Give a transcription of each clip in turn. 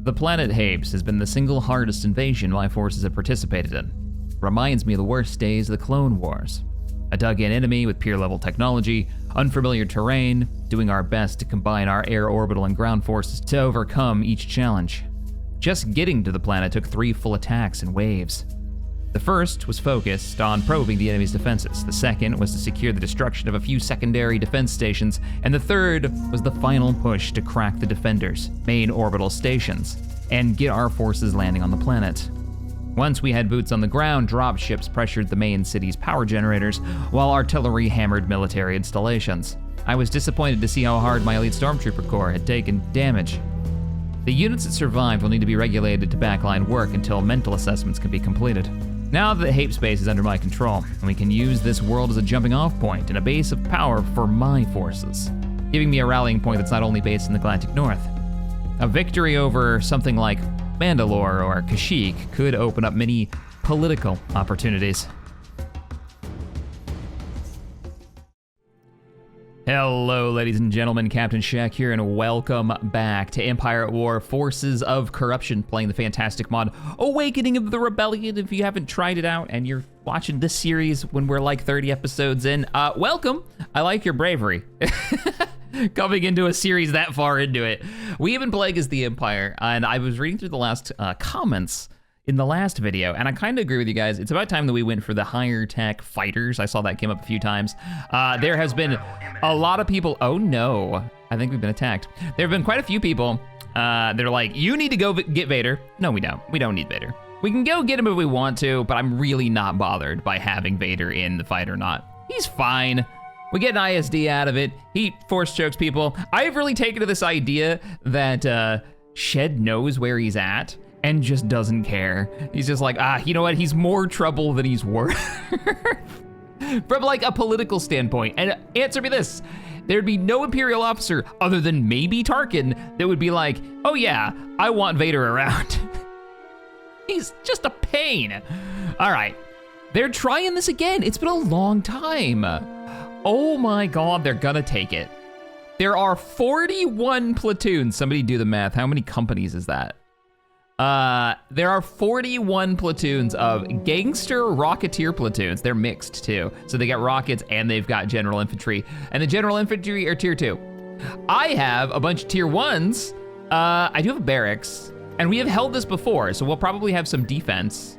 The planet Hapes has been the single hardest invasion my forces have participated in. Reminds me of the worst days of the Clone Wars. A dug-in enemy with peer-level technology, unfamiliar terrain, doing our best to combine our air, orbital, and ground forces to overcome each challenge. Just getting to the planet took 3 full attacks in waves. The first was focused on probing the enemy's defenses. The second was to secure the destruction of a few secondary defense stations. And the third was the final push to crack the defenders' main orbital stations and get our forces landing on the planet. Once we had boots on the ground, dropships pressured the main city's power generators, while artillery hammered military installations. I was disappointed to see how hard my elite Stormtrooper Corps had taken damage. The units that survived will need to be regulated to backline work until mental assessments can be completed. Now that Hyperspace is under my control, and we can use this world as a jumping off point and a base of power for my forces, giving me a rallying point that's not only based in the Galactic North. A victory over something like Mandalore or Kashyyyk could open up many political opportunities. Hello, ladies and gentlemen, Captain Shaq here, and welcome back to Empire at War, Forces of Corruption, playing the fantastic mod Awakening of the Rebellion. If you haven't tried it out and you're watching this series when we're like 30 episodes in, welcome. I like your bravery. Coming into a series that far into it. We have been playing as the Empire, and I was reading through the last comments in the last video, and I kind of agree with you guys. It's about time that we went for the higher tech fighters. I saw that came up a few times. There has been a lot of people, oh no, I think we've been attacked. There have been quite a few people that are like, you need to go get Vader. No, we don't. We don't need Vader. We can go get him if we want to, but I'm really not bothered by having Vader in the fight or not. He's fine. We get an ISD out of it. He force chokes people. I've really taken to this idea that Shed knows where he's at and just doesn't care. He's just like, you know what? He's more trouble than he's worth. From like a political standpoint. And answer me this, there'd be no Imperial officer other than maybe Tarkin that would be like, oh yeah, I want Vader around. He's just a pain. All right, they're trying this again. It's been a long time. Oh my God, they're gonna take it. There are 41 platoons. Somebody do the math. How many companies is that? There are 41 platoons of gangster rocketeer platoons. They're mixed too. So they got rockets and they've got general infantry. And the general infantry are tier 2. I have a bunch of tier 1s. I do have barracks, and we have held this before, so we'll probably have some defense.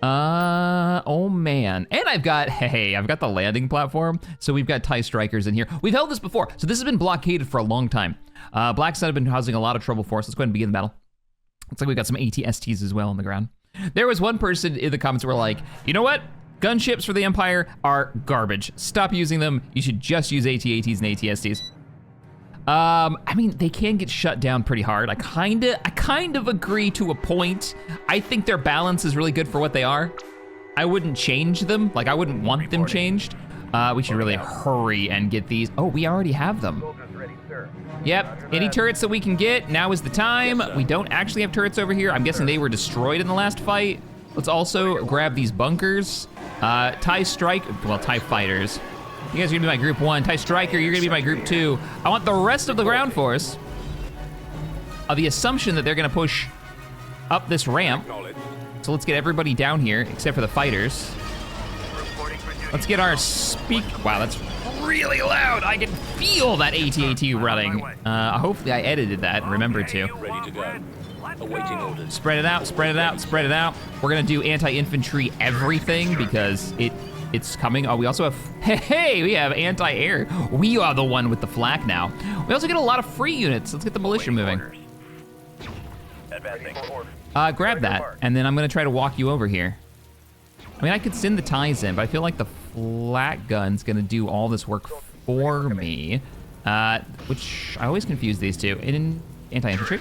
Oh man. And I've got the landing platform. So we've got TIE strikers in here. We've held this before. So this has been blockaded for a long time. Black Sun have been causing a lot of trouble for us. Let's go ahead and begin the battle. Looks like we got some ATSTs as well on the ground. There was one person in the comments who were like, you know what? Gunships for the Empire are garbage. Stop using them. You should just use AT-ATs and ATSTs. I mean, they can get shut down pretty hard. I kind of agree to a point. I think their balance is really good for what they are. I wouldn't change them. Like, I wouldn't want them changed. We should really hurry and get these. Oh, we already have them. Yep, any turrets that we can get, now is the time. We don't actually have turrets over here. I'm guessing they were destroyed in the last fight. Let's also grab these bunkers. TIE fighters. You guys are gonna be my group 1. TIE Striker, you're gonna be my group 2. I want the rest of the ground force of the assumption that they're gonna push up this ramp. So let's get everybody down here, except for the fighters. Let's get our wow, that's really loud. I can feel that AT-AT running. Hopefully I edited that and remembered to. Ready to go. Awaiting orders. Spread it out, spread it out, spread it out. We're gonna do anti-infantry everything because it's coming. Oh, we also have, we have anti-air. We are the one with the flak now. We also get a lot of free units. Let's get the militia moving. Grab that, and then I'm gonna try to walk you over here. I mean, I could send the TIEs in, but I feel like the flak gun's gonna do all this work for me, which I always confuse these two. In anti-infantry,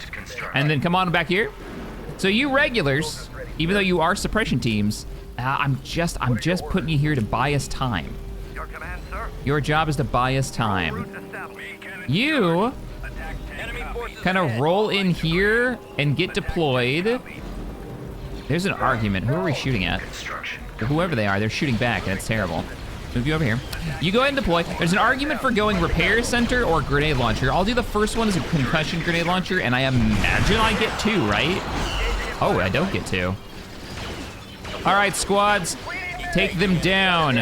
and then come on back here. So you regulars, even though you are suppression teams, I'm just putting you here to buy us time. Your job is to buy us time. You kind of roll in here and get deployed. There's an argument. Who are we shooting at? Whoever they are, they're shooting back, and it's terrible. Move you over here. You go ahead and deploy. There's an argument for going repair center or grenade launcher. I'll do the first one as a concussion grenade launcher, and I imagine I get 2, right? Oh, I don't get 2. All right, squads, take them down.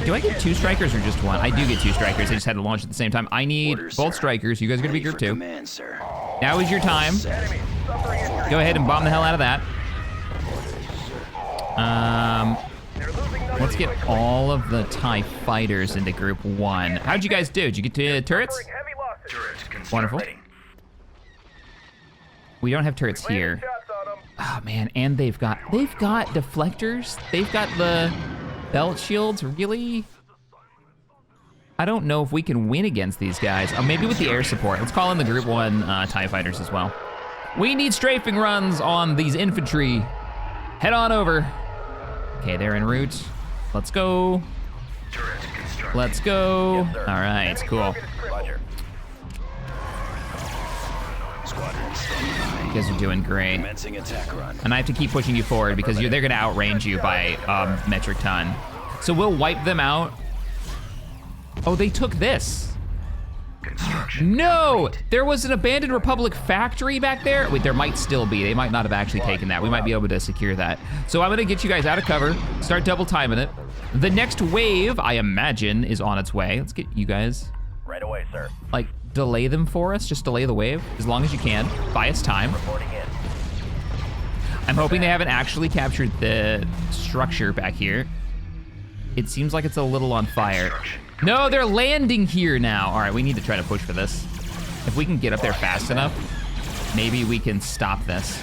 Do I get 2 strikers or just 1? I do get 2 strikers. I just had to launch at the same time. I need both strikers. You guys are gonna be group 2. Now is your time. Go ahead and bomb the hell out of that. Let's get all of the TIE fighters into group 1. How'd you guys do? Did you get to turrets? Wonderful. We don't have turrets here. Oh man, and they've got deflectors. They've got the belt shields, really? I don't know if we can win against these guys. Maybe with the air support. Let's call in the group 1 TIE fighters as well. We need strafing runs on these infantry. Head on over. Okay, they're en route. Let's go. Let's go. All right, cool. You guys are doing great. And I have to keep pushing you forward because they're gonna outrange you by metric ton. So we'll wipe them out. Oh, they took this. No, there was an abandoned Republic factory back there. Wait, there might still be. They might not have actually taken that. We might be able to secure that. So I'm gonna get you guys out of cover, start double timing it. The next wave, I imagine, is on its way. Let's get you guys. Right away, sir. Like, delay them for us, just delay the wave as long as you can. Buy us time. I'm hoping they haven't actually captured the structure back here. It seems like it's a little on fire. No, they're landing here now. All right, we need to try to push for this. If we can get up there fast enough, maybe we can stop this.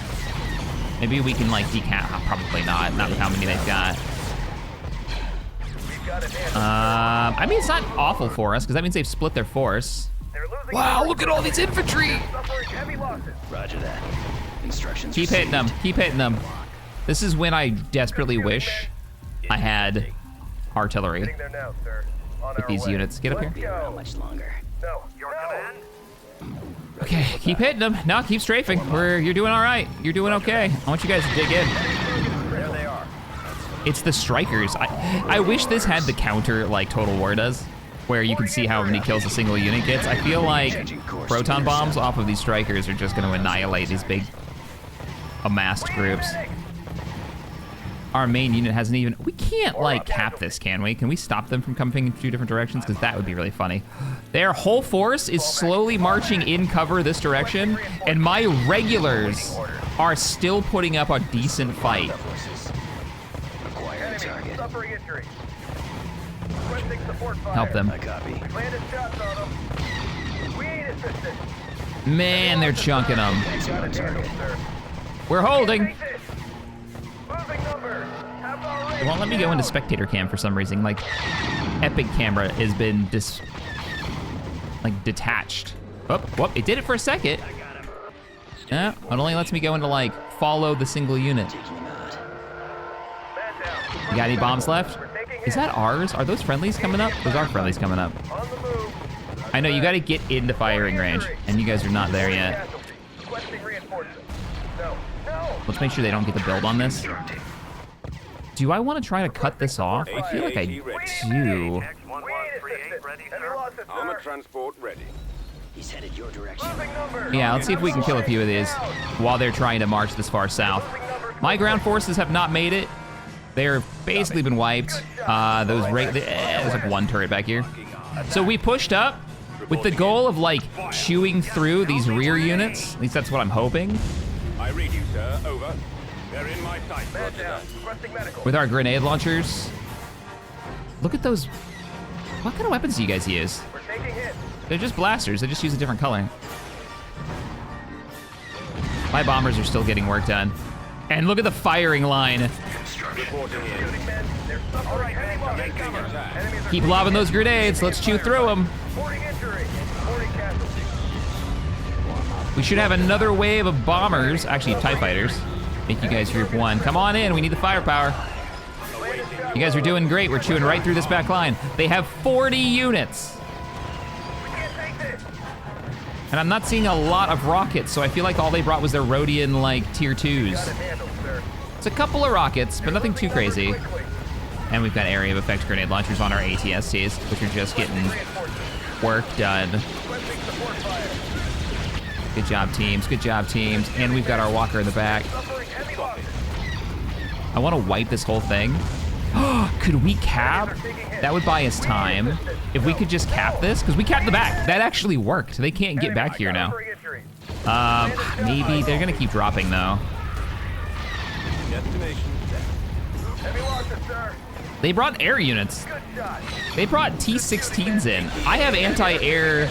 Maybe we can like decap, probably not with how many they've got. I mean, it's not awful for us because that means they've split their force. Wow, look at all these infantry. Roger that. Instructions. Keep hitting them, keep hitting them. This is when I desperately wish I had artillery with these units. Get up here. How much longer? Okay, keep hitting them. No, keep strafing. You're doing all right. You're doing okay. I want you guys to dig in. There they are. It's the strikers. I wish this had the counter like Total War does, where you can see how many kills a single unit gets. I feel like proton bombs off of these strikers are just gonna annihilate these big amassed groups. Our main unit hasn't even, we can't like cap this, can we? Can we stop them from coming in 2 different directions? Because that would be really funny. Their whole force is slowly marching in cover this direction, and my regulars are still putting up a decent fight. Help them. Man, they're chunking them. We're holding. It won't let me go into spectator cam for some reason. Like, Epic camera has been detached. Oh, whoop, it did it for a second. Yeah, it only lets me go into like, follow the single unit. You got any bombs left? Is that ours? Are those friendlies coming up? Those are friendlies coming up. I know, you gotta get into firing range, and you guys are not there yet. Let's make sure they don't get the build on this. Do I want to try to cut this off? I feel like I do. Armor transport ready. He's headed your direction. Yeah, let's see if we can kill a few of these while they're trying to march this far south. My ground forces have not made it. They're basically been wiped. There's like 1 turret back here. So we pushed up with the goal of like chewing through these rear units. At least that's what I'm hoping. I read you, sir. Over. They're in my sight. With our grenade launchers. Look at those. What kind of weapons do you guys use? They're just blasters. They just use a different color. My bombers are still getting work done. And look at the firing line. Keep lobbing those grenades. Let's chew through them. We should have another wave of bombers, actually TIE fighters. Make you guys group 1. Come on in, we need the firepower. You guys are doing great. We're chewing right through this back line. They have 40 units. And I'm not seeing a lot of rockets, so I feel like all they brought was their Rhodian, like, tier 2s. It's a couple of rockets, but nothing too crazy. And we've got area of effect grenade launchers on our ATSTs, which are just getting work done. Good job, teams. Good job, teams. And we've got our walker in the back. I want to wipe this whole thing. Could we cap? That would buy us time. If we could just cap this, because we capped the back. That actually worked. They can't get back here now. Maybe they're gonna keep dropping though. They brought air units. They brought T-16s in. I have anti-air.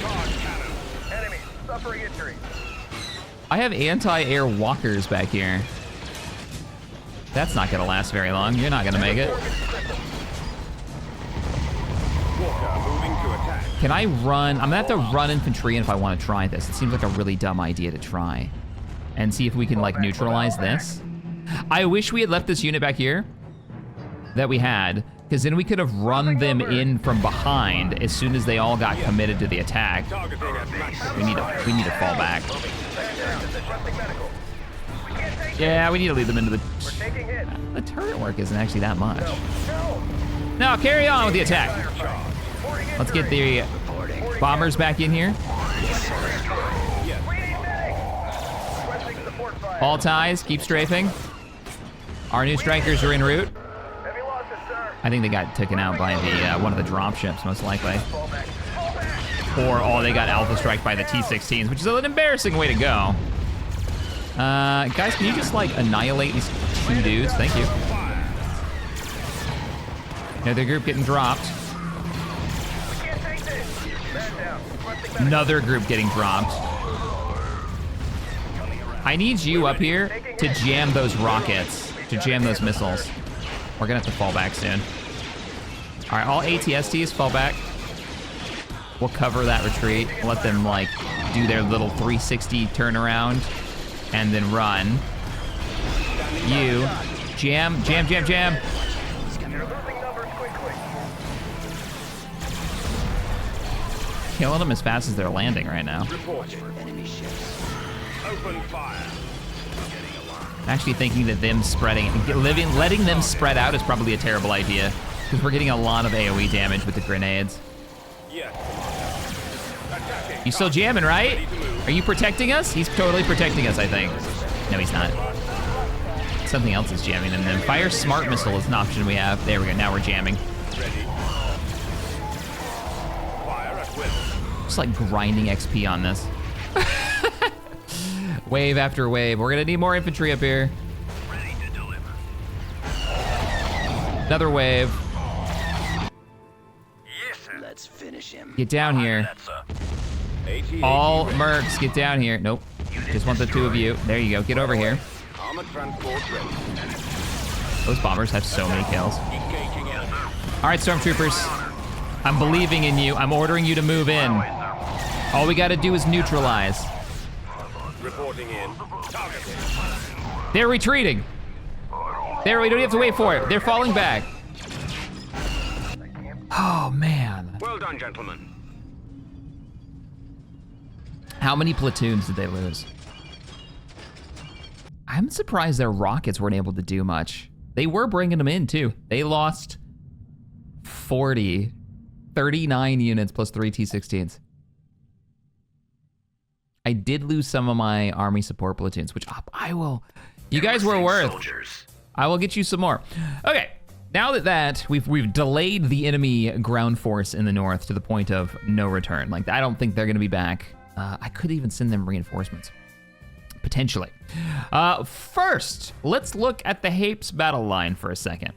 I have anti-air walkers back here. That's not gonna last very long. You're not gonna make it. Can I run? I'm gonna have to run infantry if I want to try this. It seems like a really dumb idea to try. And see if we can like neutralize this. I wish we had left this unit back here that we had, because then we could have run them in from behind as soon as they all got committed to the attack. We need to fall back. Yeah, we need to lead them into the turret work isn't actually that much. Now carry on with the attack. Let's get the bombers back in here. All ties, keep strafing. Our new strikers are en route. I think they got taken out by the one of the drop ships, most likely. Or they got alpha strike by the T-16s, which is an embarrassing way to go. Guys, can you just like annihilate these two dudes? Thank you. Another group getting dropped. Another group getting dropped. I need you up here to jam those rockets, to jam those missiles. We're gonna have to fall back soon. All right, all ATSTs fall back. We'll cover that retreat. Let them like do their little 360 turnaround and then run. You jam, jam, jam, jam. Killing them as fast as they're landing right now. Open fire. I'm actually thinking that them spreading, letting them spread out is probably a terrible idea, because we're getting a lot of AoE damage with the grenades. You still jamming, right? Are you protecting us? He's totally protecting us, I think. No, he's not. Something else is jamming them. Then fire smart missile is an option we have. There we go. Now we're jamming. Just like grinding XP on this. Wave after wave. We're gonna need more infantry up here. Ready to deliver. Another wave. Yes, sir. Let's finish him. Get down here. All mercs, get down here. Nope. Just want the two of you. There you go. Get over here. Those bombers have so many kills. All right, Stormtroopers. I'm believing in you. I'm ordering you to move in. All we gotta do is neutralize. Reporting in. Targeting. They're retreating. There, we don't have to wait for it. They're falling back. Oh, man. Well done, gentlemen. How many platoons did they lose? I'm surprised their rockets weren't able to do much. They were bringing them in, too. They lost 39 units plus 3 T-16s. I did lose some of my army support platoons, which I will. You guys were worth. Soldiers. I will get you some more. Okay, now that we've delayed the enemy ground force in the north to the point of no return. Like, I don't think they're gonna be back. I could even send them reinforcements, potentially. First, let's look at the Hapes battle line for a second.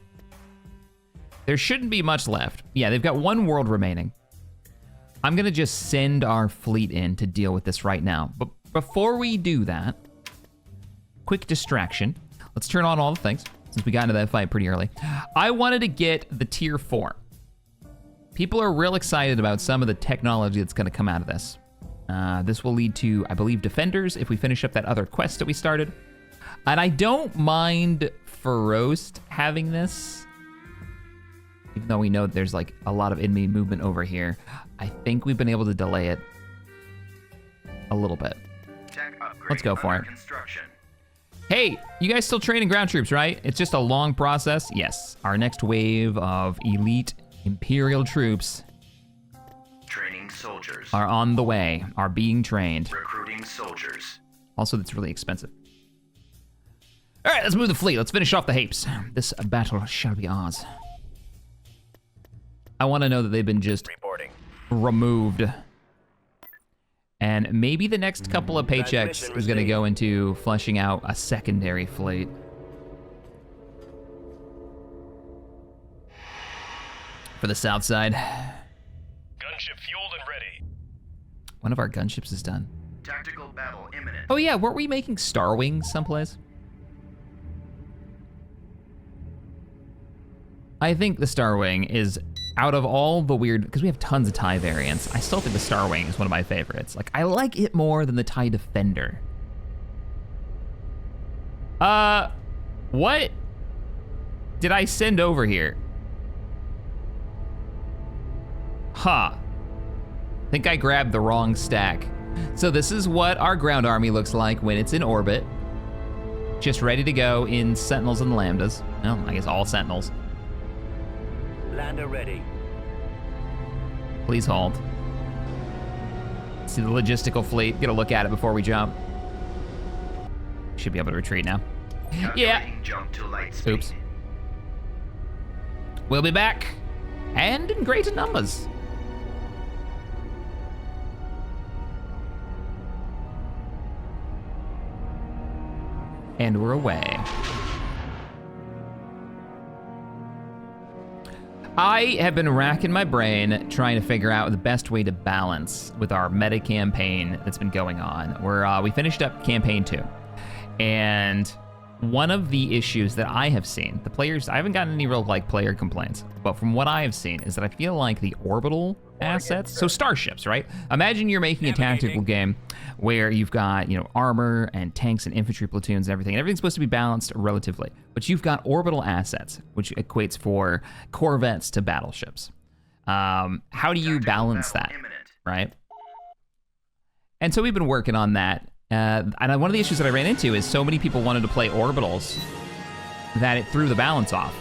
There shouldn't be much left. Yeah, they've got one world remaining. I'm gonna just send our fleet in to deal with this right now. But before we do that, quick distraction. Let's turn on all the things, since we got into that fight pretty early. I wanted to get the tier 4. People are real excited about some of the technology that's gonna come out of this. This will lead to, I believe, defenders if we finish up that other quest that we started. And I don't mind Ferost having this, even though we know there's like a lot of enemy movement over here. I think we've been able to delay it a little bit. Let's go for it. Hey, you guys still training ground troops, right? It's just a long process. Yes, our next wave of elite Imperial troops Training soldiers. are on the way, are being trained. Recruiting soldiers. Also, that's really expensive. All right, let's move the fleet. Let's finish off the Hapes. This battle shall be ours. I want to know that they've been just Reporting. removed. And maybe the next couple of paychecks Transmission is going to received. go into fleshing out a secondary fleet. For the south side. Gunship fueled and ready. One of our gunships is done. Tactical battle imminent. Oh yeah, weren't we making Star Wings someplace? I think the Star Wing is, out of all the weird, because we have tons of TIE variants, I still think the Star Wing is one of my favorites. Like, I like it more than the TIE Defender. What did I send over here? Huh. Think I grabbed the wrong stack. So this is what our ground army looks like when it's in orbit. Just ready to go in Sentinels and Lambdas. Well, I guess all Sentinels. Lander ready. Please hold. See the logistical fleet. Get a look at it before we jump. Should be able to retreat now. Yeah. Calculating Jump to light speed. Oops. We'll be back. And in greater numbers. And we're away. I have been racking my brain trying to figure out the best way to balance with our meta campaign that's been going on. We finished up campaign 2, and one of the issues that I have seen, the players, I haven't gotten any real player complaints, but from what I have seen is that I feel like the orbital assets, so starships, right? Imagine you're making a tactical game where you've got, armor and tanks and infantry platoons and everything. And everything's supposed to be balanced relatively, but you've got orbital assets, which equates for corvettes to battleships. How do you balance that, right? And so we've been working on that. And one of the issues that I ran into is so many people wanted to play orbitals that it threw the balance off.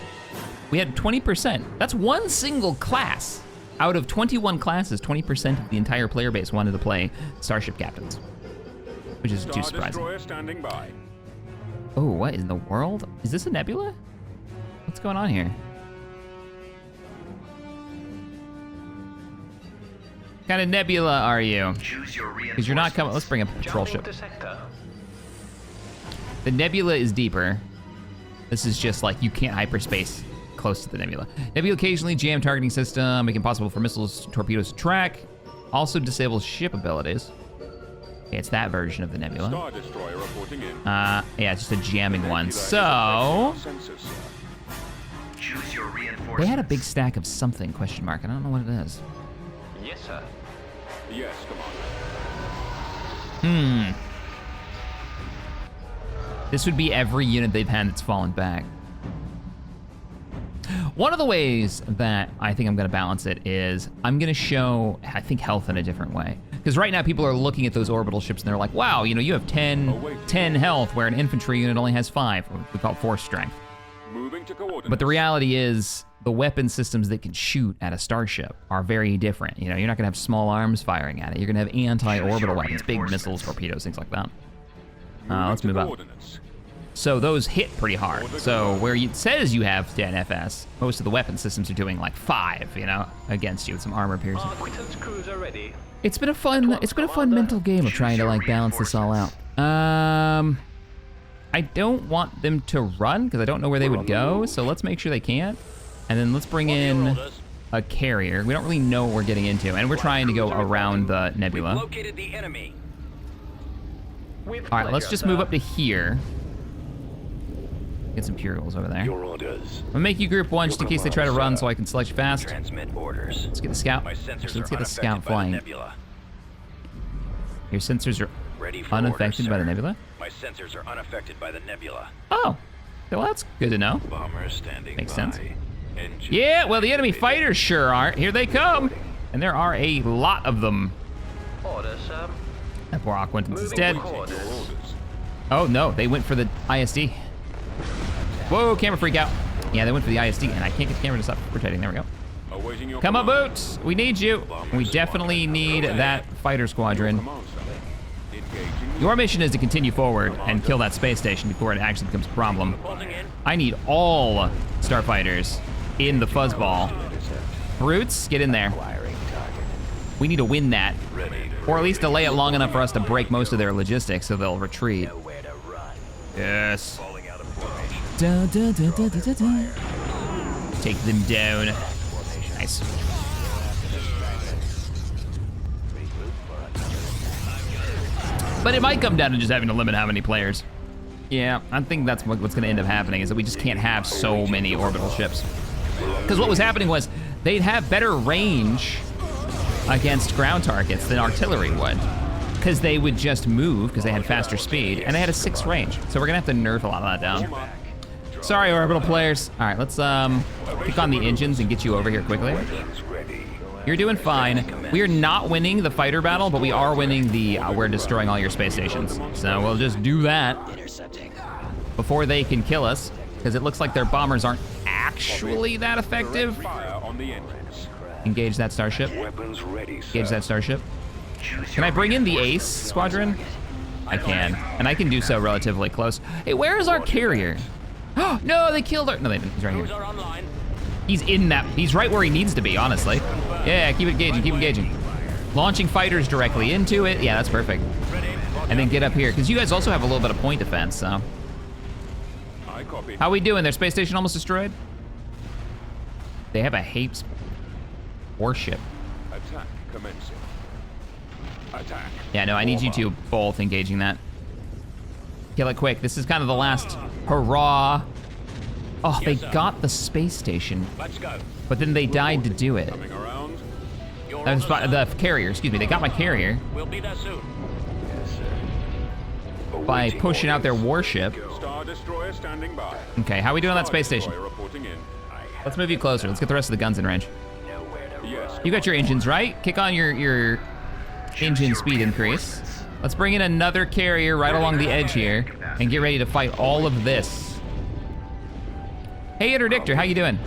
We had 20%. That's one single class. Out of 21 classes, 20% of the entire player base wanted to play Starship Captains, which is too Star surprising. Destroyer standing by. Oh, what in the world? Is this a nebula? What's going on here? What kind of nebula are you? Choose your Because you're not coming. Let's bring up a patrol ship. Jumping to sector. The nebula is deeper. This is just like you can't hyperspace close to the nebula. Nebula occasionally jam targeting system, making it possible for missiles, torpedoes to track. Also disables ship abilities. Okay, it's that version of the nebula. Star Destroyer reporting in. Yeah, it's just a jamming one. So Sensors, sir. Choose your reinforcements. they had a big stack of something, question mark. I don't know what it is. Yes, sir. Yes, Commander. This would be every unit they've had that's fallen back. One of the ways that I think I'm gonna balance it is I'm gonna show, I think, health in a different way. Because right now people are looking at those orbital ships and they're like, wow, you have 10 health where an infantry unit only has 5. We call it 4 strength. Moving to coordinates. But the reality is the weapon systems that can shoot at a starship are very different. You're not gonna have small arms firing at it. You're gonna have anti-orbital weapons, big missiles, torpedoes, things like that. Let's move up. So those hit pretty hard. So where it says you have 10 FS, most of the weapon systems are doing like 5, against you with some armor piercing. Arquitans cruiser ready. It's been a fun mental game of trying to balance this all out. I don't want them to run because I don't know where they would go. So let's make sure they can't. And then let's bring in a carrier. We don't really know what we're getting into, and we're trying to go around the nebula. Located the enemy. All right, let's just move up to here. Get some Imperials over there. Your orders. I'll make you group 1 just in case they try to run so I can select you fast. Transmit orders. Let's get the scout. My Actually, sensors let's are get the scout unaffected by the flying. nebula. Your sensors are Ready for unaffected orders, by the sir. nebula? My sensors are unaffected by the nebula. Oh, well, that's good to know. Bomber standing Makes by. sense. Engines Yeah, well, the enemy activated. fighters sure aren't. Here they come. And there are a lot of them. Orders, sir. That poor Aquintance is Moving dead. to orders. Oh no, they went for the ISD. Whoa, camera freak out. Yeah, they went for the ISD, and I can't get the camera to stop rotating. There we go. Awaiting your Come on, command. Boots. We need you. We definitely need that fighter squadron. Command, sir. Engaging. Your mission is to continue forward and kill that space station before it actually becomes a problem. Reporting in. I need all starfighters in the fuzzball. Brutes, get in there. We need to win that. Or at least delay it long enough for us to break most of their logistics so they'll retreat. Nowhere to run. Yes. Falling out of formation. Da, da, da, da, da, da, da. Take them down. Nice. But it might come down to just having to limit how many players. Yeah, I think that's what's gonna end up happening, is that we just can't have so many orbital ships. Because what was happening was they'd have better range against ground targets than artillery would. Because they would just move, because they had faster speed, and they had a 6 range. So we're gonna have to nerf a lot of that down. Sorry, orbital players. All right, let's pick on the engines and get you over here quickly. You're doing fine. We are not winning the fighter battle, but we are winning the we're destroying all your space stations. So we'll just do that before they can kill us, because it looks like their bombers aren't actually that effective. Fire on the engines. Engage that starship. Weapons ready, sir. Engage that starship. Can I bring in the Ace squadron? I can, and I can do so relatively close. Hey, where is our carrier? Oh, no, they killed her. No, they didn't. He's right Crews here. are online. He's in that. He's right where he needs to be, honestly. Yeah, keep engaging, keep engaging. Launching fighters directly into it. Yeah, that's perfect. Ready. And then get up here, because you guys also have a little bit of point defense, so. I copy. How we doing? Their space station almost destroyed? They have a Hapes warship. Attack commencing. Attack. Yeah, no, I need you two both engaging that. Kill it quick. This is kind of the last hurrah. Oh, they got the space station, Let's go. but then they died to do it. Coming around. You're That was on the the carrier, excuse me. They got my carrier We'll be there soon. by pushing out their warship. Star Destroyer standing by. Okay, how we doing on that space station? Destroyer reporting in. Let's move you closer. Let's get the rest of the guns in range. Yes. You got your engines, right? Kick on your engine speed increase. Let's bring in another carrier right along the edge here and get ready to fight all of this. Hey, Interdictor, how you doing?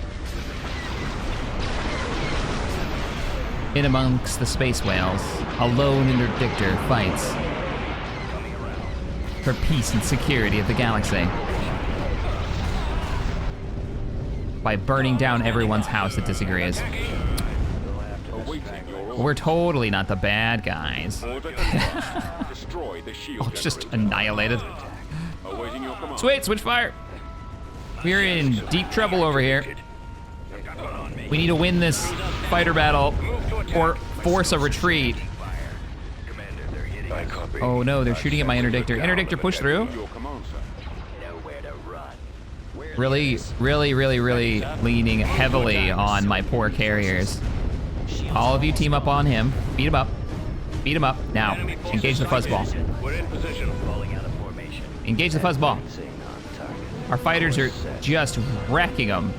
In amongst the space whales, a lone Interdictor fights for peace and security of the galaxy by burning down everyone's house that disagrees. Awaiting your order. We're totally not the bad guys. Order confirmed. Destroy the shield. Oh, it's just generator. annihilated. Awaiting your command. Sweet, switch fire. We're in deep trouble over here. We need to win this fighter battle or force a retreat. I copy. Oh no, they're shooting at my interdictor. Interdictor, push through. Your command, sir. Nowhere to run. Really leaning heavily on my poor carriers. All of you team up on him. Beat him up. Beat him up. Now, engage the fuzzball. We're in position. Falling out of formation. Engage the fuzzball. Our fighters are just wrecking them.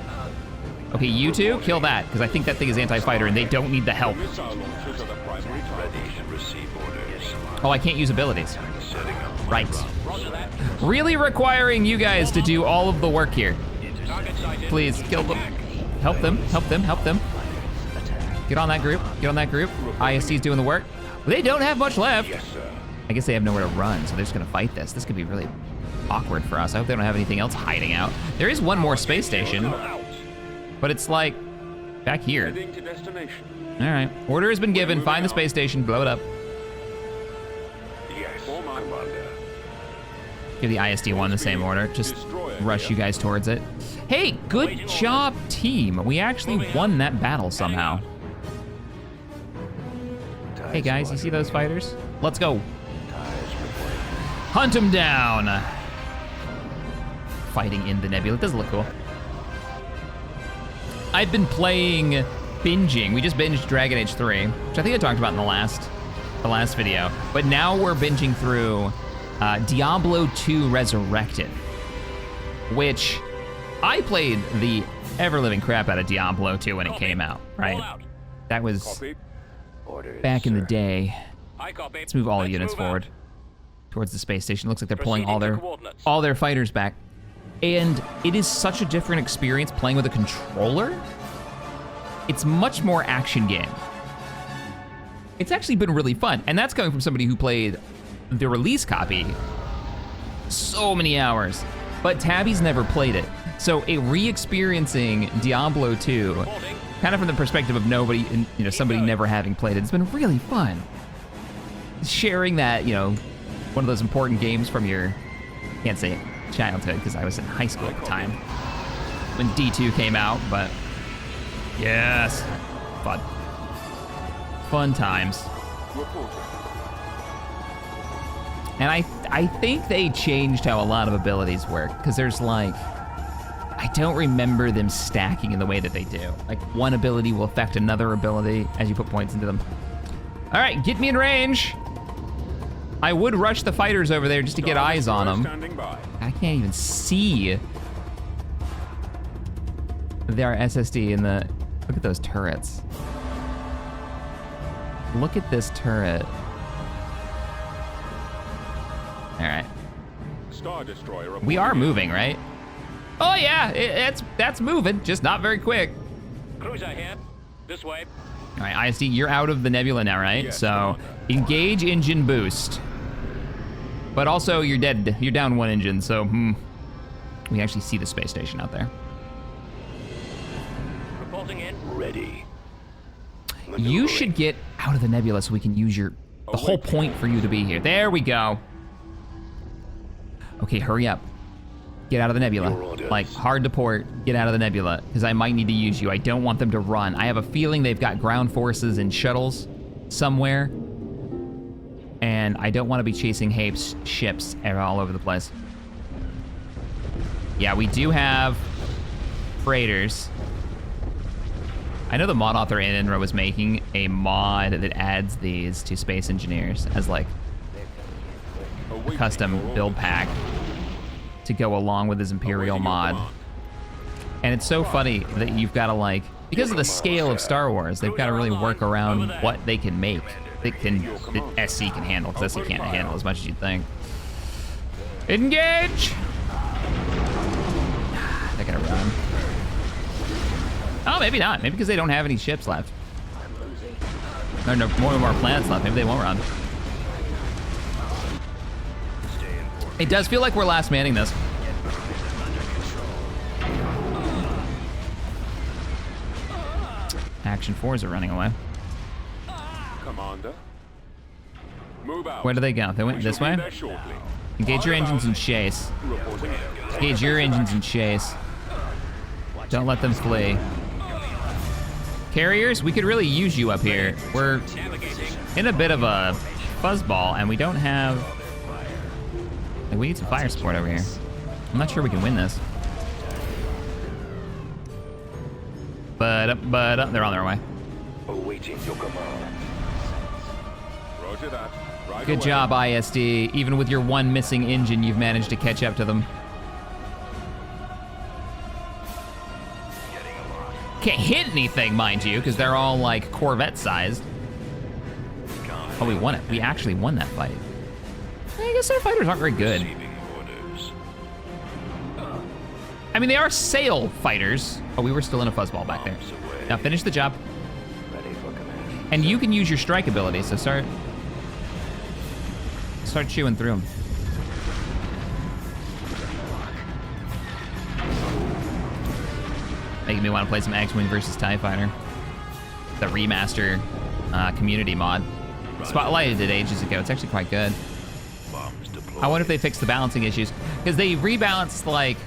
Okay, you two, kill that, because I think that thing is anti-fighter and they don't need the help. Missile launchers are the primary target. Ready to receive orders. Oh, I can't use abilities. Setting up. Right. Really requiring you guys to do all of the work here. Target sighted. Please, kill them. Help them, help them, help them. Get on that group, get on that group. IST's doing the work. They don't have much left. Yes, sir. I guess they have nowhere to run, so they're just gonna fight this. This could be really awkward for us. I hope they don't have anything else hiding out. There is one more space station, Out. but it's like back here. Heading to destination. All right, order has been given. Find the space station, blow it up. Yes, For my Commander. Give the ISD one the same order. Just rush you guys towards it. Hey, good job, team. We actually won that battle somehow. Hey guys, you see those fighters? Let's go. Hunt them down. Fighting in the nebula. It does look cool. I've been playing binging. We just binged Dragon Age 3, which I think I talked about in the last video. But now we're binging through Diablo 2 Resurrected, which I played the ever-living crap out of Diablo 2 when it came out, right? That was Copy. Orders, back in the sir. day. I copy. Let's move all Let's units move out. forward. towards the space station. Looks like they're pulling Proceeding to coordinates. all their fighters back. And it is such a different experience playing with a controller. It's much more action game. It's actually been really fun. And that's coming from somebody who played the release copy so many hours. But Tabby's never played it. So a re-experiencing Diablo 2, kind of from the perspective of nobody, you know, somebody never having played it, it's been really fun. Sharing that, you know, one of those important games from your, can't say childhood, because I was in high school at the time when D2 came out, but yes, fun times. And I think they changed how a lot of abilities work, because there's like, I don't remember them stacking in the way that they do. Like one ability will affect another ability as you put points into them. All right, get me in range. I would rush the fighters over there just to get eyes on them. Standing by. I can't even see their SSD in the, look at those turrets. Look at this turret. All right. Star Destroyer. We are moving, right? Oh yeah, that's moving, just not very quick. Cruiser here. This way. All right, ISD, you're out of the nebula now, right? Yes, So Commander. engage engine boost. But also you're dead, you're down one engine, so we actually see the space station out there. Reporting in. Ready. You should get out of the nebula so we can use the whole point for you to be here. There we go. Okay, hurry up. Get out of the nebula. Your orders. Like, hard to port, get out of the nebula, because I might need to use you. I don't want them to run. I have a feeling they've got ground forces and shuttles somewhere, and I don't want to be chasing Hape's ships all over the place. Yeah, we do have freighters. I know the mod author Inra was making a mod that adds these to Space Engineers as like a custom build pack to go along with his Imperial mod. And it's so funny that you've got to like, because of the scale of Star Wars, they've got to really work around what they can make. That SC can handle, because SC can't handle as much as you'd think. Engage! They're gonna run. Oh, maybe not. Maybe because they don't have any ships left. Or no more planets left. Maybe they won't run. It does feel like we're last manning this. Action 4s are running away. Commander. Move out. Where do they go? They went We this shall be way? there shortly. Engage your engines and chase. Reporting in. Engage your engines and chase. Don't let them flee. Carriers, we could really use you up here. We're in a bit of a fuzzball, and we don't have... Like, we need some fire support over here. I'm not sure we can win this. But they're on their way. Awaiting your command. Roger that. Right Good away. job, ISD. Even with your one missing engine, you've managed to catch up to them. Can't hit anything, mind you, because they're all like Corvette-sized. Oh, we won it. We actually won that fight. I guess our fighters aren't very good. Receiving orders. I mean, they are sail fighters. Oh, we were still in a fuzzball back there. Now finish the job. Ready for command. And you can use your strike ability, so start chewing through them. Making me want to play some X-Wing versus TIE Fighter. The remaster community mod. Spotlighted it ages ago. It's actually quite good. Bombs deployed. I wonder if they fixed the balancing issues. Because they rebalanced, like,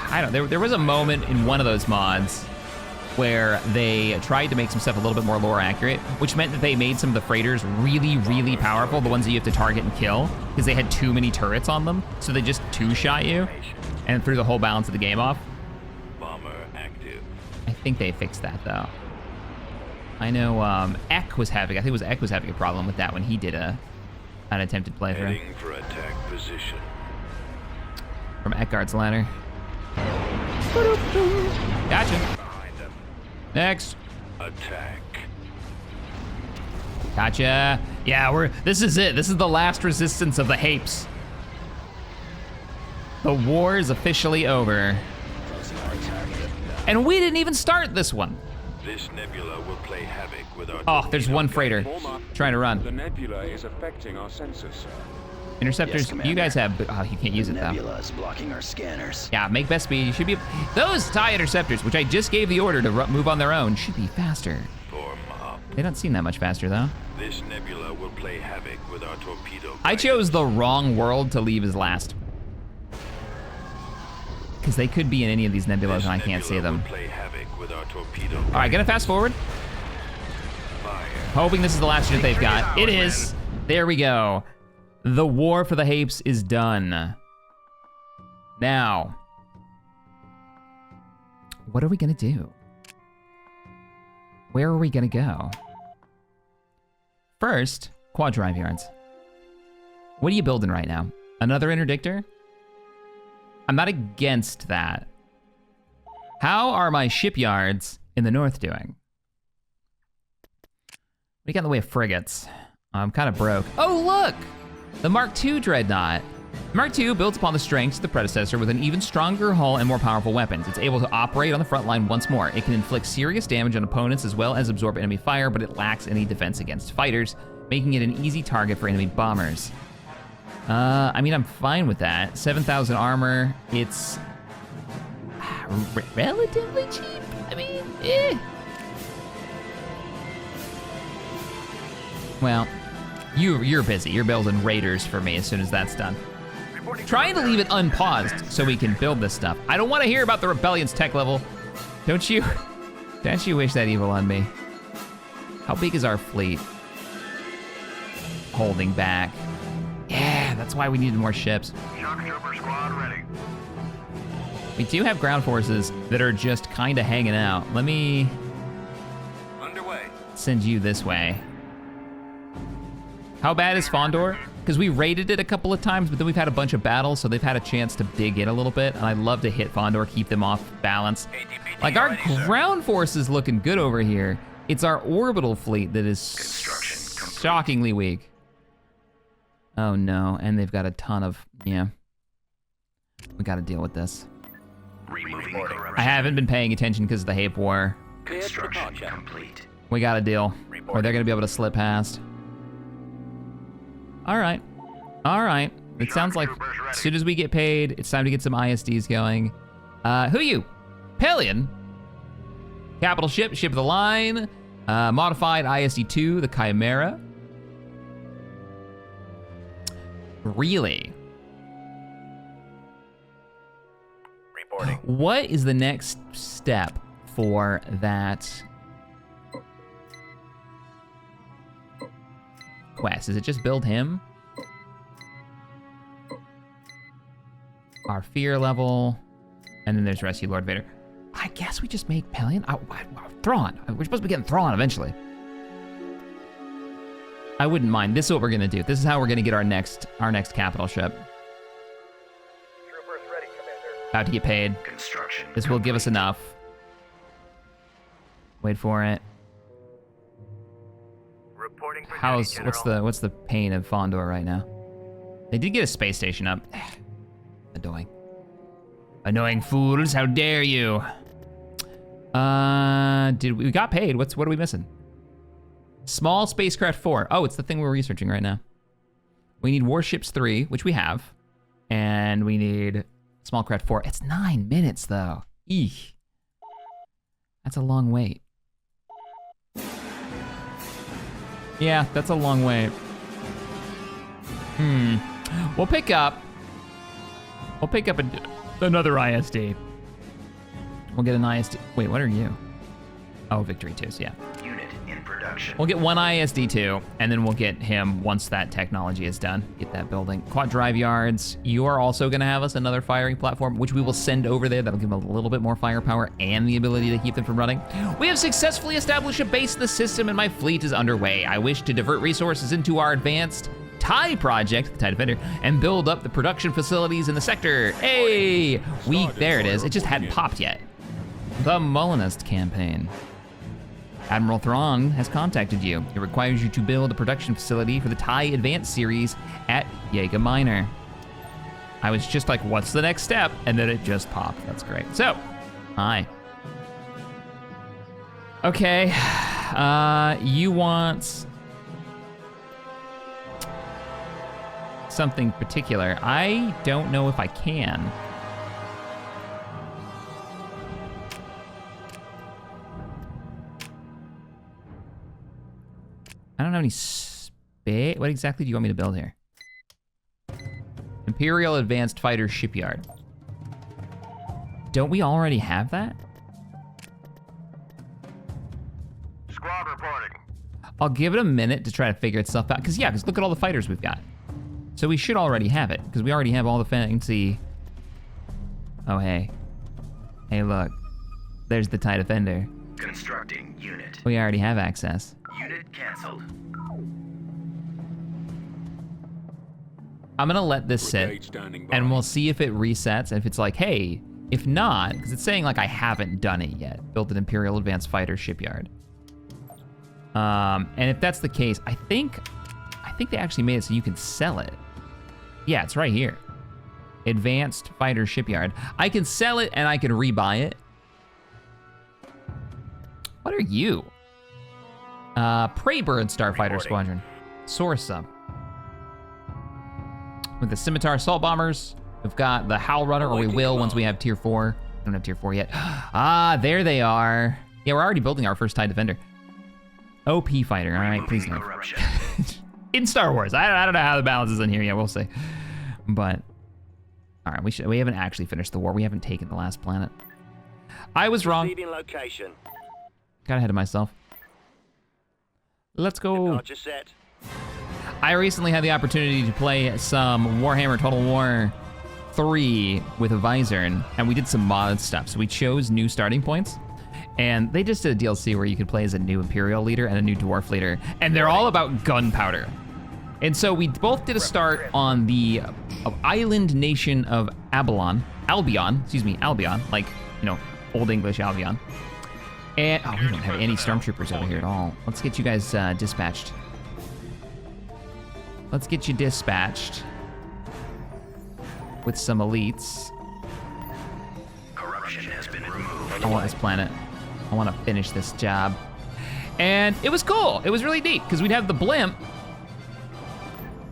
I don't know, there was a moment in one of those mods where they tried to make some stuff a little bit more lore accurate, which meant that they made some of the freighters really, really powerful, the ones that you have to target and kill, because they had too many turrets on them, so they just two-shot you and threw the whole balance of the game off. Bomber active. I think they fixed that, though. I know Ek was having, I think it was Ek was having a problem with that when he did an attempted playthrough. Heading for attack position. From Eckhart's Ladder. Gotcha. Behind them. Next. Attack. Gotcha. Yeah, this is it. This is the last resistance of the Hapes. The war is officially over. And we didn't even start this one. This nebula will play havoc with our Oh, there's one freighter trying to The run. nebula is affecting our sensors, sir. Interceptors, Yes, you guys Commander. have, oh, you can't use it though. Nebula is blocking our scanners. Yeah, make best speed. You should be, those TIE interceptors, which I just gave the order to move on their own, should be faster. form up. They don't seem that much faster though. This nebula will play havoc with our torpedo. I chose the wrong world to leave as last. Because they could be in any of these nebulas and I can't see them. Play havoc with our torpedo. All right, gonna fast forward. Fire. Hoping this is the last unit they've got. It is. There we go. The war for the Hapes is done. Now, what are we gonna do? Where are we gonna go? First, quad drive yards. What are you building right now? Another interdictor? I'm not against that. How are my shipyards in the north doing? We got in the way of frigates. I'm kind of broke. Oh, look! The Mark II Dreadnought. Mark II builds upon the strengths of the predecessor with an even stronger hull and more powerful weapons. It's able to operate on the front line once more. It can inflict serious damage on opponents as well as absorb enemy fire, but it lacks any defense against fighters, making it an easy target for enemy bombers. I mean, I'm fine with that. 7,000 armor. It's relatively cheap. I mean, eh. Well, you're busy. You're building raiders for me as soon as that's done. Trying to leave it unpaused so we can build this stuff. I don't want to hear about the rebellion's tech level. Don't you? Don't you wish that evil on me? How big is our fleet? Holding back. Yeah, that's why we needed more ships. Shock Trooper squad ready. We do have ground forces that are just kind of hanging out. Let me Underway. send you this way. How bad is Fondor? Because we raided it a couple of times, but then we've had a bunch of battles, so they've had a chance to dig in a little bit, and I'd love to hit Fondor, keep them off balance. Like, our ground force is looking good over here. It's our orbital fleet that is shockingly weak. Oh no, and they've got a ton of, yeah. We gotta deal with this. Removing I haven't been paying attention because of the Hape War. Construction complete. We gotta deal, or they're gonna be able to slip past. All right, all right. It sounds like as soon as we get paid, it's time to get some ISDs going. Who you? Pelion? Capital ship, ship of the line. Modified ISD-2, the Chimera. Really? Reporting. What is the next step for that quest? Is it just build him? Our fear level, and then there's Rescue Lord Vader. I guess we just make Pelion. Thrawn. We're supposed to be getting Thrawn eventually. I wouldn't mind. This is what we're gonna do. This is how we're gonna get our next capital ship. Troopers ready, Commander. About to get paid. Construction. This will give us enough. Wait for it. Reporting for What's the pain of Fondor right now? They did get a space station up. Annoying. Annoying fools, how dare you? We got paid. What are we missing? Small spacecraft 4. Oh, it's the thing we're researching right now. We need warships 3, which we have. And we need small craft 4. It's 9 minutes though. Eek. That's a long wait. Yeah, that's a long wait. We'll pick up another ISD. We'll get an ISD. Wait, what are you? Oh, Victory 2s, yeah. Unit in production. We'll get one ISD-2, and then we'll get him once that technology is done. Get that building. Quad drive yards. You are also gonna have us another firing platform, which we will send over there. That'll give them a little bit more firepower and the ability to keep them from running. We have successfully established a base in the system, and my fleet is underway. I wish to divert resources into our advanced TIE project, the TIE Defender, and build up the production facilities in the sector. Hey, there it is. It just hadn't popped yet. The Molinist campaign. Admiral Thrawn has contacted you. It requires you to build a production facility for the TIE Advanced series at Jaeger Minor. I was just like, what's the next step? And then it just popped. That's great. So, hi. Okay, you want something particular. I don't know if I can. I don't have any space. What exactly do you want me to build here? Imperial Advanced Fighter Shipyard. Don't we already have that? Squad reporting. I'll give it a minute to try to figure itself out. Because look at all the fighters we've got. So we should already have it, because we already have all the fancy... Oh, hey. Hey, look. There's the TIE Defender. Constructing unit. We already have access. Unit canceled. I'm gonna let this sit, Brigade standing by. and we'll see if it resets, and if it's like, hey, if not, because it's saying like I haven't done it yet, built an Imperial Advanced Fighter Shipyard. And if that's the case, I think they actually made it so you can sell it. Yeah, it's right here. Advanced Fighter Shipyard. I can sell it and I can rebuy it. What are you? Prey Bird Starfighter Squadron. Source sub. With the Scimitar Assault Bombers, we've got the Howl Runner, or we will once we have Tier 4. I don't have Tier 4 yet. Ah, there they are. Yeah, we're already building our first TIE Defender. OP fighter, all right, please no. In Star Wars, I don't know how the balance is in here yet, we'll see. But, all right, we haven't actually finished the war. We haven't taken the last planet. I was wrong. Leaving location. Got ahead of myself. Let's go. Departure set. I recently had the opportunity to play some Warhammer Total War 3 with a visor, and we did some mod stuff. So we chose new starting points, and they just did a DLC where you could play as a new Imperial leader and a new Dwarf leader, and they're all about gunpowder. And so we both did a start on the island nation of Albion, like, you know, Old English Albion. And, oh, we don't have any Stormtroopers over here at all. Let's get you guys dispatched. Let's get you dispatched with some elites. Corruption has been removed. I want this planet. I want to finish this job. And it was cool. It was really neat, because we'd have the blimp,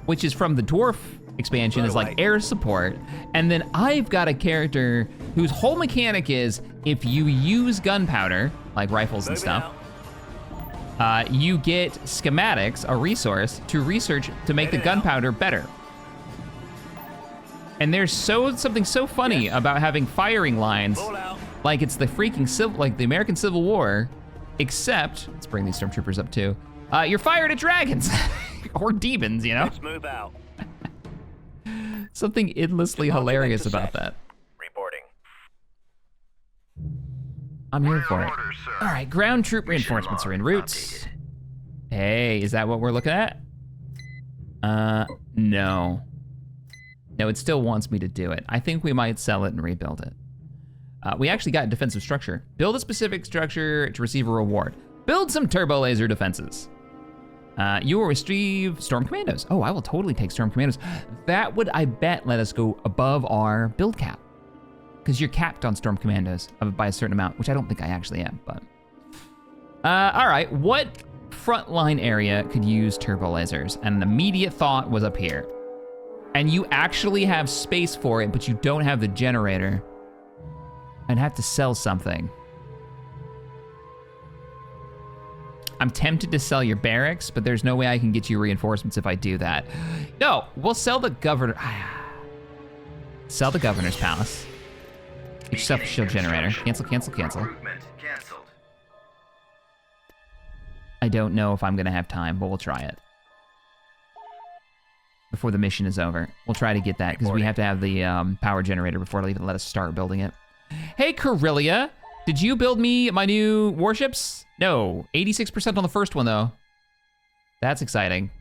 which is from the Dwarf expansion, is like air support. And then I've got a character whose whole mechanic is, if you use gunpowder, like rifles and stuff, you get schematics, a resource, to research to make the gunpowder better. And there's something so funny about having firing lines, like it's the freaking like the American Civil War, except, let's bring these Stormtroopers up too, you're fired at dragons, or demons, you know? Let's move out. Something endlessly hilarious about that. Reporting. I'm here for it. Orders, sir. All right, ground troop reinforcements are en route. Hey, is that what we're looking at? No. No, it still wants me to do it. I think we might sell it and rebuild it. We actually got defensive structure. Build a specific structure to receive a reward. Build some turbo laser defenses. You will receive Storm Commandos. Oh, I will totally take Storm Commandos. That would, I bet, let us go above our build cap. Because you're capped on Storm Commandos by a certain amount, which I don't think I actually am, but. All right, what frontline area could use turbo lasers? And an immediate thought was up here. And you actually have space for it, but you don't have the generator. I'd have to sell something. I'm tempted to sell your barracks, but there's no way I can get you reinforcements if I do that. No, we'll sell the governor. Sell the governor's palace. Get yourself a shield generator. Cancel, cancel, cancel. Recruitment canceled. I don't know if I'm gonna have time, but we'll try it. Before the mission is over. We'll try to get that, because we have to have the power generator before it'll even let us start building it. Hey, Corellia, did you build me my new warships? No, 86% on the first one though. That's exciting.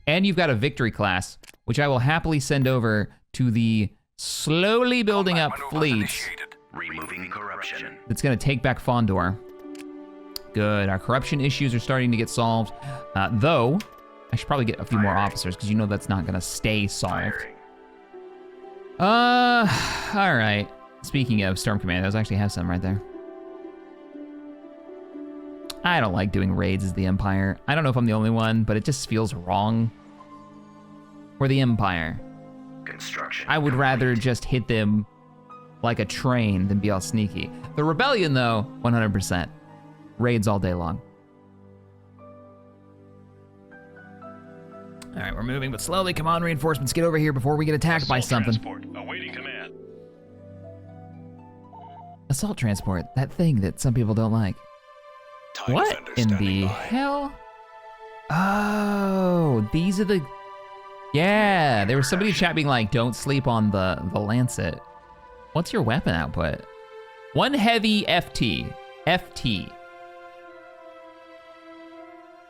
And you've got a victory class, which I will happily send over to the slowly building up fleet Removing corruption. that's gonna take back Fondor. Good. Our corruption issues are starting to get solved. Though, I should probably get a few more officers because you know that's not gonna stay solved. All right. Speaking of Storm Commandos, I actually have some right there. I don't like doing raids as the Empire. I don't know if I'm the only one, but it just feels wrong. We're the Empire. Construction. I would rather just hit them like a train than be all sneaky. The Rebellion, though, 100%. Raids all day long. All right, we're moving, but slowly. Come on, reinforcements, get over here before we get attacked by something. Transport, awaiting command. Assault transport, that thing that some people don't like. TIE What defender in standing the by. hell? Oh, these are the... Yeah, there was somebody in chat being like, don't sleep on the Lancet. What's your weapon output? 1 heavy FT. FT.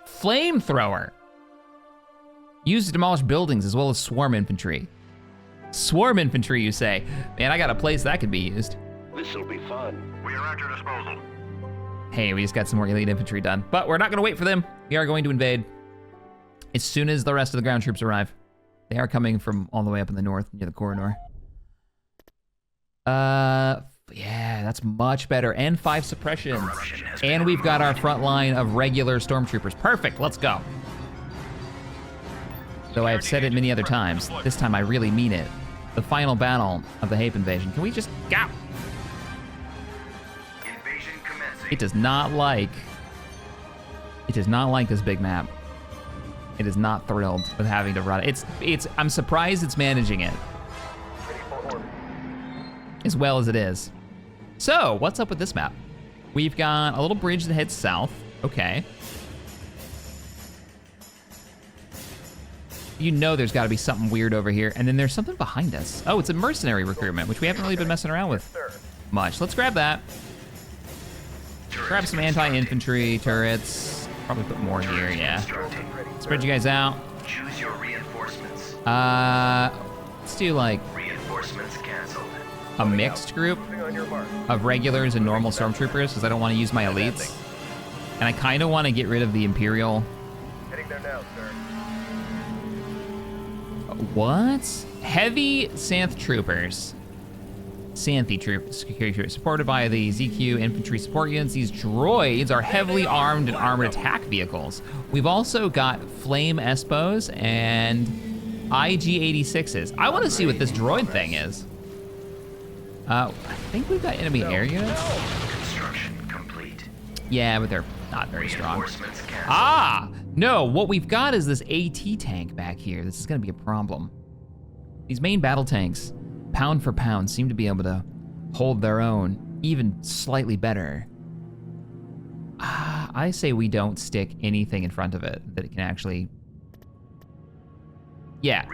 Flamethrower. Used to demolish buildings as well as swarm infantry. Swarm infantry, you say? Man, I got a place that could be used. This'll be fun. We are at your disposal. Hey, we just got some more elite infantry done. But we're not gonna wait for them. We are going to invade as soon as the rest of the ground troops arrive. They are coming from all the way up in the north near the corridor. Yeah, that's much better. And 5 suppressions. And we've got our front line of regular stormtroopers. Perfect, let's go. Though I have said it many other times, this time I really mean it. The final battle of the Hape invasion. Can we just go? Invasion commencing. It does not like this big map. It is not thrilled with having to run it. I'm surprised it's managing it as well as it is. So, what's up with this map? We've got a little bridge that heads south. Okay. You know there's gotta be something weird over here. And then there's something behind us. Oh, it's a mercenary recruitment, which we haven't really been messing around with much. Let's grab that. Grab some anti-infantry turrets. Probably put more here, yeah. Spread you guys out. Choose your reinforcements. Let's do like Reinforcements canceled. a mixed group of regulars and normal stormtroopers because I don't want to use my elites. And I kind of want to get rid of the Imperial. Heading there now, sir. What? Heavy Santh troopers. Santhi troopers, security troopers, supported by the ZQ infantry support units. These droids are heavily armed and armored attack vehicles. We've also got Flame Espos and IG-86s. I want to see what this droid thing is. I think we've got enemy air units. Construction complete. Yeah, but they're not very strong. Reinforcements canceled. Ah, no, what we've got is this AT tank back here. This is gonna be a problem. These main battle tanks, pound for pound, seem to be able to hold their own, even slightly better. I say we don't stick anything in front of it that it can actually... Yeah,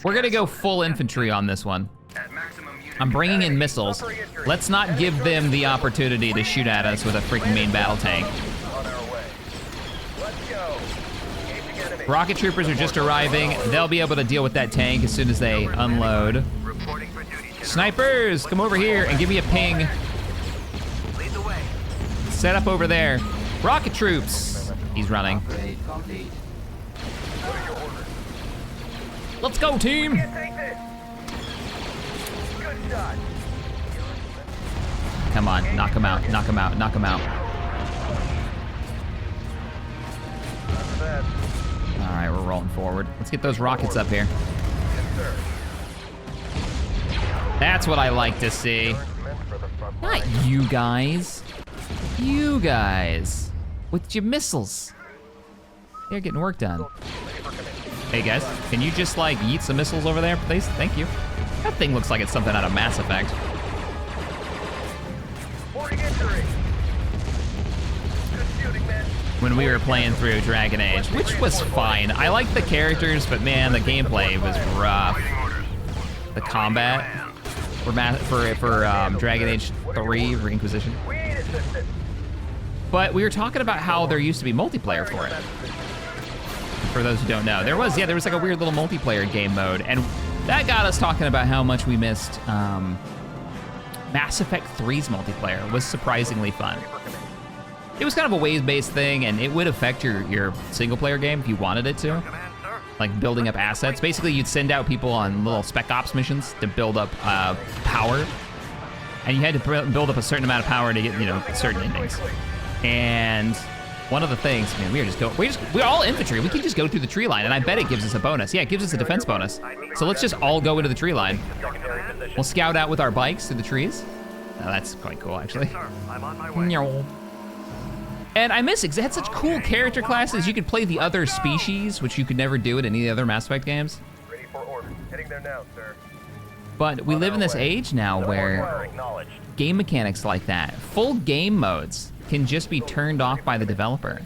we're gonna go full infantry on this one. At maximum unit I'm bringing in missiles. Let's not give them the opportunity to shoot at us with a freaking main battle tank. On our way. Let's go. Engaging enemy. Rocket troopers are just arriving. They'll be able to deal with that tank as soon as they unload. reporting for duty. General. Snipers, come over here and give me a ping. Lead the way. Set up over there. Rocket troops. He's running. Let's go, team. Take this. Good shot. Come on, knock him out, knock him out, knock him out. Bad. All right, we're rolling forward. Let's get those rockets up here. Yes, sir. That's what I like to see. Meant for the front Not line. you guys. You guys. With your missiles. They're getting work done. Hey guys, can you just like yeet some missiles over there, please? Thank you. That thing looks like it's something out of Mass Effect. Reporting injury. Good shooting, man. When we were playing through Dragon Age, which was fine. I liked the characters, but man, the gameplay was rough. The combat for Dragon Age 3 for Inquisition. We ain't assisted. But we were talking about how there used to be multiplayer for it. For those who don't know, there was like a weird little multiplayer game mode, and that got us talking about how much we missed Mass Effect 3's multiplayer. Was surprisingly fun. It was kind of a waves-based thing, and it would affect your single-player game if you wanted it to. Like building up assets. Basically, you'd send out people on little spec ops missions to build up power, and you had to build up a certain amount of power to get, you know, certain endings. And one of the things, man, we're all infantry. We can just go through the tree line, and I bet it gives us a bonus. Yeah, it gives us a defense bonus. So let's just all go into the tree line. We'll scout out with our bikes through the trees. Oh, that's quite cool, actually. I'm on my way. And I miss it, 'cause it had such cool character classes. You could play the other species, which you could never do in any other Mass Effect games. Ready for orders. Heading there now, sir. But we live in this age now where Acknowledged. game mechanics like that, full game modes, can just be turned off by the developer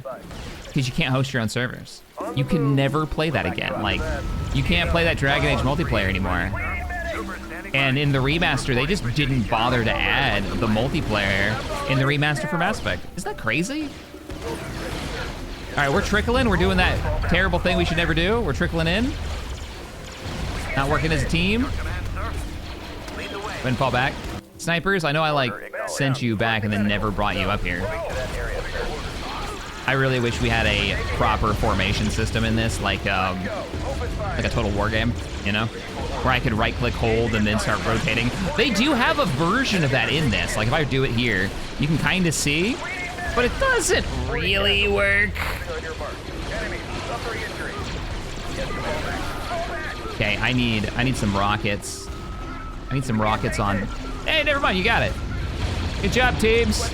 because you can't host your own servers. You can never play that again. Like, you can't play that Dragon Age multiplayer anymore. And in the remaster, they just didn't bother to add the multiplayer in the remaster for Mass Effect. Isn't that crazy? All right, we're trickling. We're doing that terrible thing we should never do. We're trickling in. Not working as a team. Go ahead and fall back. Snipers, I know I like sent you back and then never brought you up here. I really wish we had a proper formation system in this, like a Total War game, you know? Where I could right-click, hold, and then start rotating. They do have a version of that in this. Like, if I do it here, you can kind of see, but it doesn't really work. Okay, I need some rockets. I need some rockets on. Hey, never mind, you got it. Good job, teams.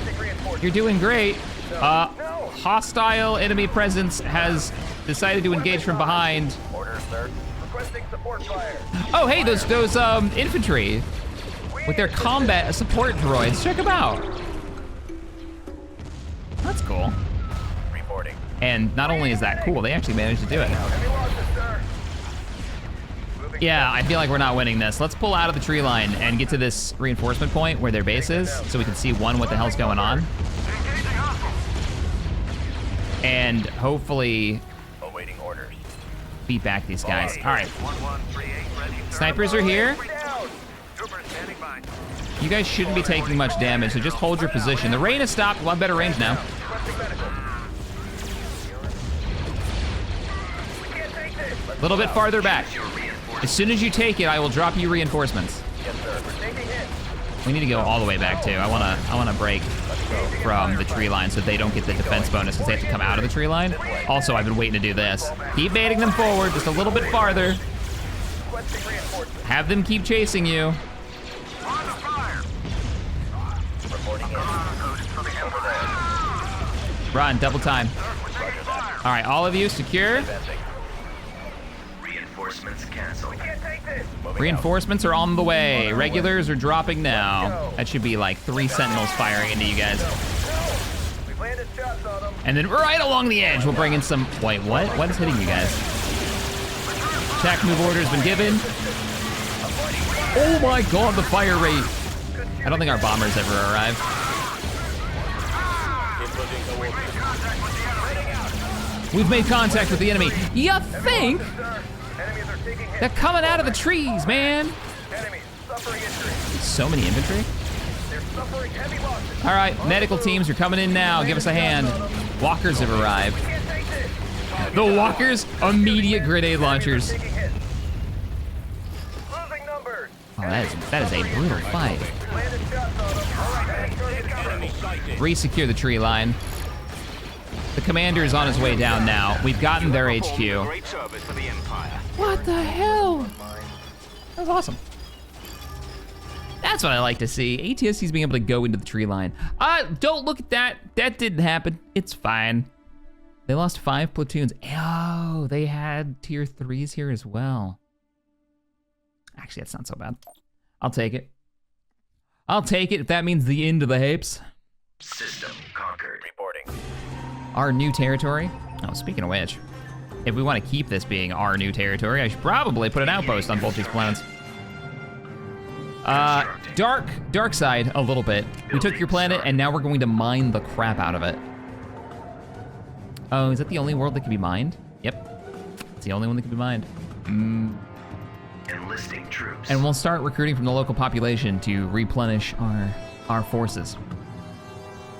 You're doing great. Hostile enemy presence has decided to engage from behind. Orders, sir. Requesting support fire. Oh, hey, those infantry with their combat support droids. Check them out. That's cool. Reporting. And not only is that cool, they actually managed to do it. Enemy losses, sir. Yeah, I feel like we're not winning this. Let's pull out of the tree line and get to this reinforcement point where their base is, so we can see, one, what the hell's going on. And hopefully Awaiting orders. beat back these guys. All right. Snipers are here. You guys shouldn't be taking much damage, so just hold your position. The rain has stopped. We'll have better range now. A little bit farther back. As soon as you take it, I will drop you reinforcements. We need to go all the way back too. I wanna break from the tree line so they don't get the defense bonus because they have to come out of the tree line. Also, I've been waiting to do this. Keep baiting them forward just a little bit farther. Have them keep chasing you. Run, double time. All right, all of you secure. Reinforcements canceled. Reinforcements are on the way. Regulars are dropping now. That should be like 3 sentinels firing into you guys. We've landed shots on them. And then right along the edge, we'll bring in some, wait, what? What is hitting you guys? Attack move order has been given. Oh my God, the fire rate. I don't think our bombers ever arrive. We've made contact with the enemy. You think? They're coming out of the trees, man. Enemies suffering injury. So many infantry. They're suffering heavy losses. All right, medical teams are coming in now. Give us a hand. Walkers have arrived. Can't take this. The walkers, immediate grenade launchers. Taking hits. Losing numbers. Oh, that is a brutal fight. Landed shots on them. All right, target Re-secure the tree line. The commander is on his way down now. We've gotten their HQ. Great service for the Empire. What the hell? That was awesome. That's what I like to see. ATST's being able to go into the tree line. Don't look at that. That didn't happen. It's fine. They lost 5 platoons. Oh, they had tier 3s here as well. Actually, that's not so bad. I'll take it. I'll take it if that means the end of the Hapes. System conquered. Reporting. Our new territory. Oh, speaking of which, if we want to keep this being our new territory, I should probably put an outpost on both these planets. Dark side a little bit. We took your planet and now we're going to mine the crap out of it. Oh, is that the only world that can be mined? Yep, it's the only one that can be mined. Enlisting troops. And we'll start recruiting from the local population to replenish our forces.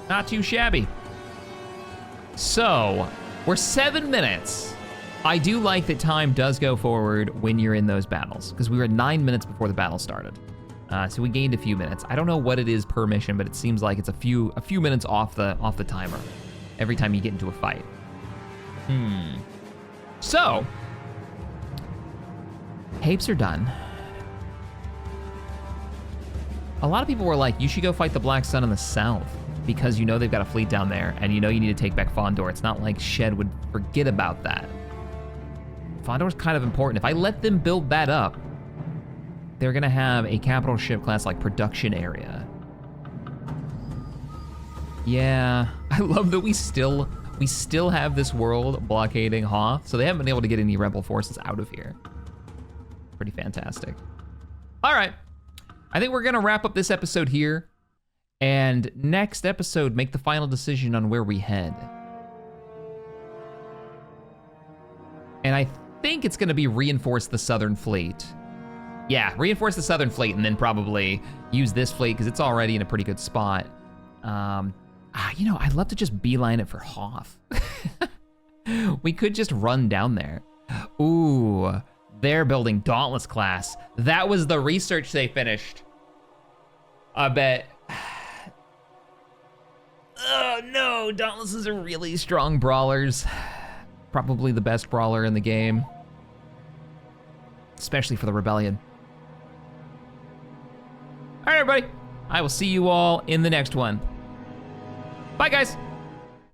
Not too shabby. So, we're 7 minutes. I do like that time does go forward when you're in those battles, because we were 9 minutes before the battle started. So we gained a few minutes. I don't know what it is per mission, but it seems like it's a few minutes off the timer every time you get into a fight. So, Hapes are done. A lot of people were like, you should go fight the Black Sun in the south, because you know they've got a fleet down there, and you know you need to take back Fondor. It's not like Shed would forget about that. Fondor's kind of important. If I let them build that up, they're gonna have a capital ship class like production area. Yeah, I love that we still have this world blockading Hoth, so they haven't been able to get any rebel forces out of here. Pretty fantastic. All right, I think we're gonna wrap up this episode here, and next episode, make the final decision on where we head. And I think it's gonna be reinforce the Southern Fleet. Yeah, reinforce the Southern Fleet and then probably use this fleet because it's already in a pretty good spot. You know, I'd love to just beeline it for Hoth. We could just run down there. Ooh, they're building Dauntless class. That was the research they finished. I bet. Oh no, Dauntlesses are really strong brawlers. Probably the best brawler in the game. Especially for the Rebellion. All right, everybody. I will see you all in the next one. Bye, guys.